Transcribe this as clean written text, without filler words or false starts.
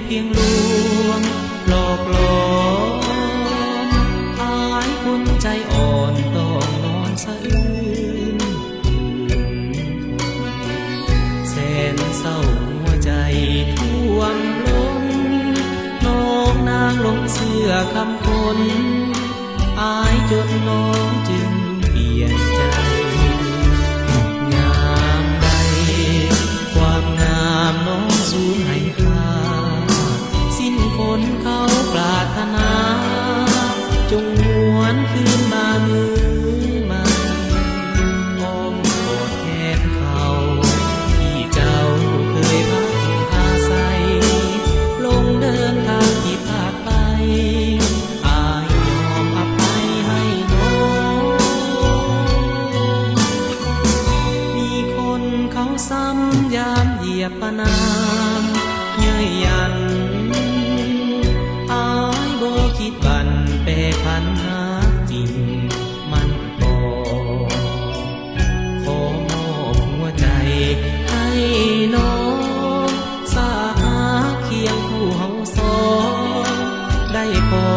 เพียงลวงหลอกหลอนอายคนใจอ่อนต้องนอนสะอื้นแสนเศร้าหัวใจท่วมล้นน้องนางลงเสื้อคำคนอายจนน้องจึงเปลี่ยนใจงามใดความงามน้องสูญให้ค่าสิ้นคนเขาปรารถนาจงหวนคืนมามือใหม่อ้อมกอดแขนเขาที่เจ้าเคยพักอาศัยลงเดินทางที่ผ่านไปอายยอมอภัยให้น้องมีคนเขาซ้ำยามเหยียบประนามเย้ยยันอายบ่คิดบันแปรพันหาจริงมันบ่ขอมอบหัวใจให้น้องสาหาเคียงคู่เฮาสองได้ขอ